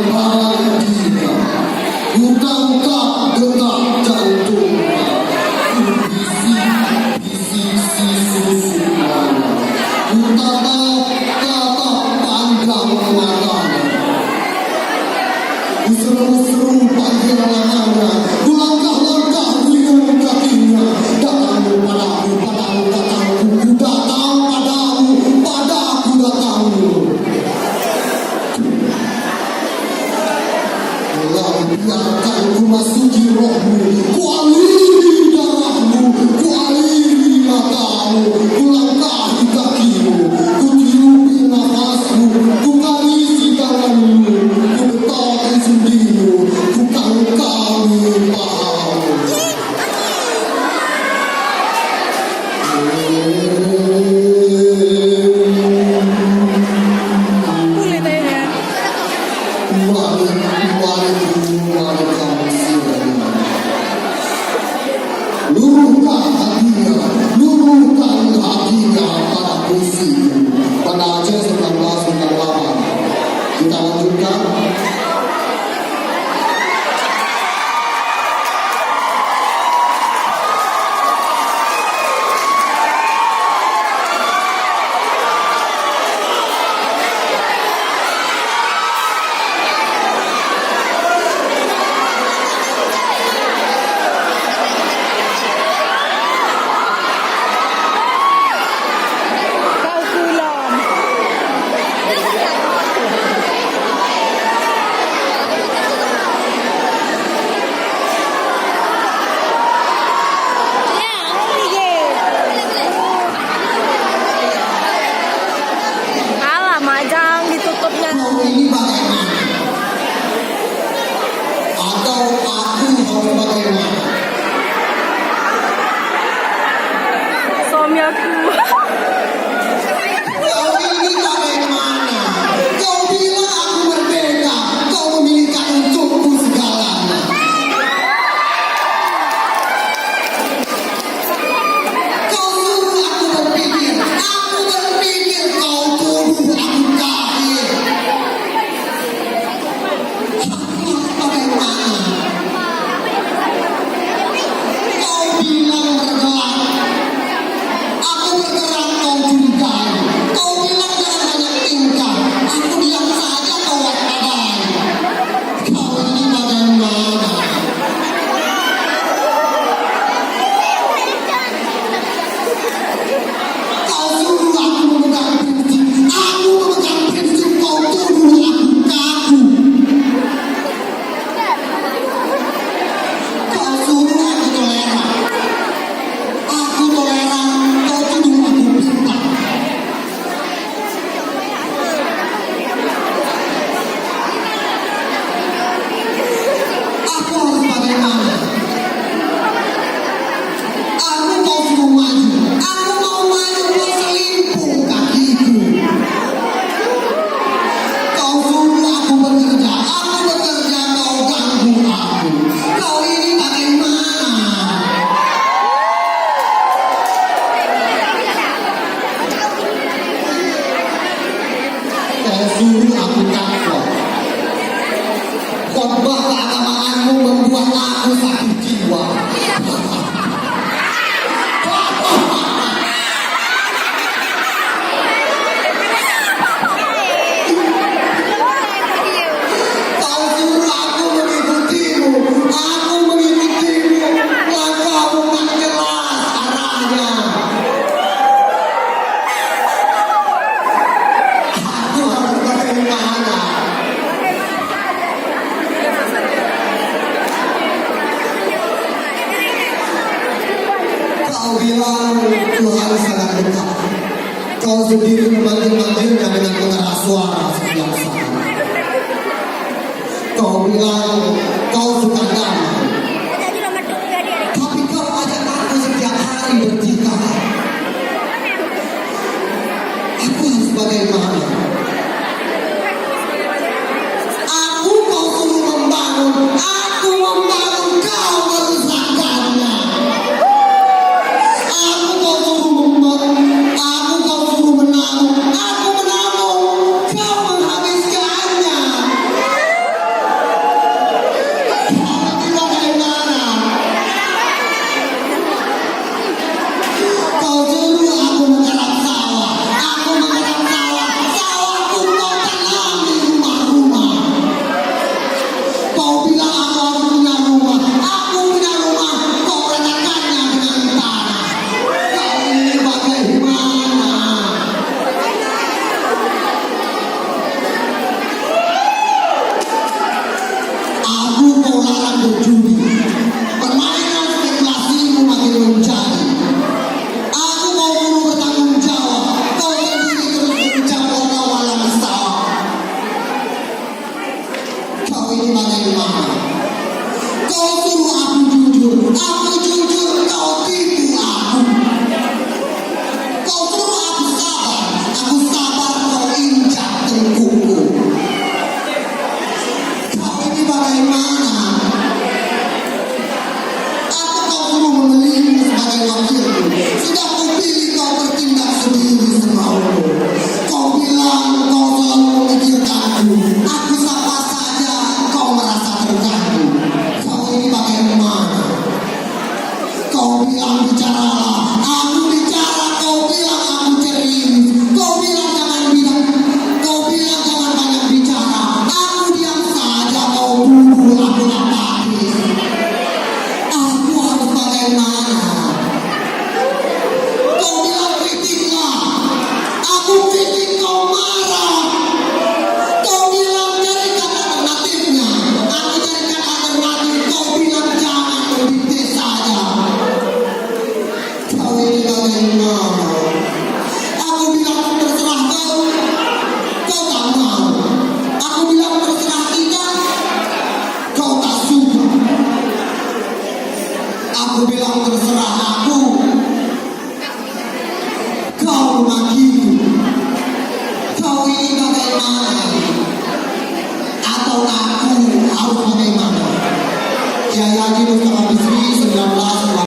bahagia. Bukankah detak jantungnya bisik-bisik susulan. Tatap pandang matanya. Seru-seru panggil namanya. Langkah-langkah dengan kakinya. Datang padaku, padaku datangku. Ku datang padamu, padaku datangmu. Lalu biarkan ku masuki rohmu. Ku aliri darahmu. Ku aliri matamu. Ku langkahi kakimu. Ku tiupi nafasmu. Ku karisi tanganmu. Ku betulkan sendimu. Ku kangkangi pahamu. Luluhkan hatinya pada puisiku. Pada Aceh 1998. Kita lanjutkan. Ini bagaimana? Atau aku harus bagaimana? Suami aku. Kau ini bagaimana? Kau bilang aku merdeka. Kau memilihkan untukku segalanya. Kau suruh aku berpikir. Aku berpikir. Kau tuduh aku kafir. Kau bilang bergerak. Aku bergerak, kau curigai. Kau bilang jangan banyak tingkah. Aku diam saja, kau waspadai. Kau ini bagaimana? Kau suruh aku memegang prinsip. Aku memegang prinsip, kau tuduh aku kaku. Kau suruh aku toleran. Aku toleran, kau tuduh aku pintar. Aku harus bagaimana? Aku mau suruh maju. Aku mau maju berselingkuh kakiku. Kau suruh aku bekerja. Aku bekerja, kau ganggu aku. Kau ini bagaimana? Kau suruh aku takut. Khotbah keagamaanmu membuat aku sakit jiwa. Kau suruh aku mengikutimu. Aku mengikutimu. Langkahmu tak jelas arahnya. Aku harus bagaimana? Kau bilang Tuhan sangat dekat. Kau sendiri memanggil-manggilnya dengan pengeras suara setiap saat. Kau bilang kau suka damai. Tapi kau ajak aku setiap hari bertikai. Aku harus bagaimana? Aku kau suruh membangun. Aku membangun, kau merusakkannya. Aku kau suruh membangun. Aku kau suruh menabung. Aku menabung, kau menghabiskannya. bagaimana? Kau suruh aku jujur, kau tipu aku. Kau suruh aku sabar, kau injak tengkukku. Kau ini bagaimana? Aku kau suruh memilihmu sebagai wakilku. Sudah kau pilih kau bertindak sendiri semaumu. Kau bilang kau selalu memikirkanku. Aku sapa saja kau merasa terganggu. Kau ini bagaimana? Kau bilang bicaralah, aku bicara. Kau bilang aku ceria. Kau bilang jangan banyak bicara. Aku diam saja. Kau tuduh aku apatis. Aku harus bagaimana? Kau bilang kritiklah. Aku kritik, kau marah. Kau bilang carikan alternatifnya. Aku carikan alternatif. Kau bilang jangan mendikte saja. Kau ini bagaimana? Aku bilang terserah kau. Kau tak mau. Aku bilang terserah kita. Kau tak suka. Aku bilang terserah aku.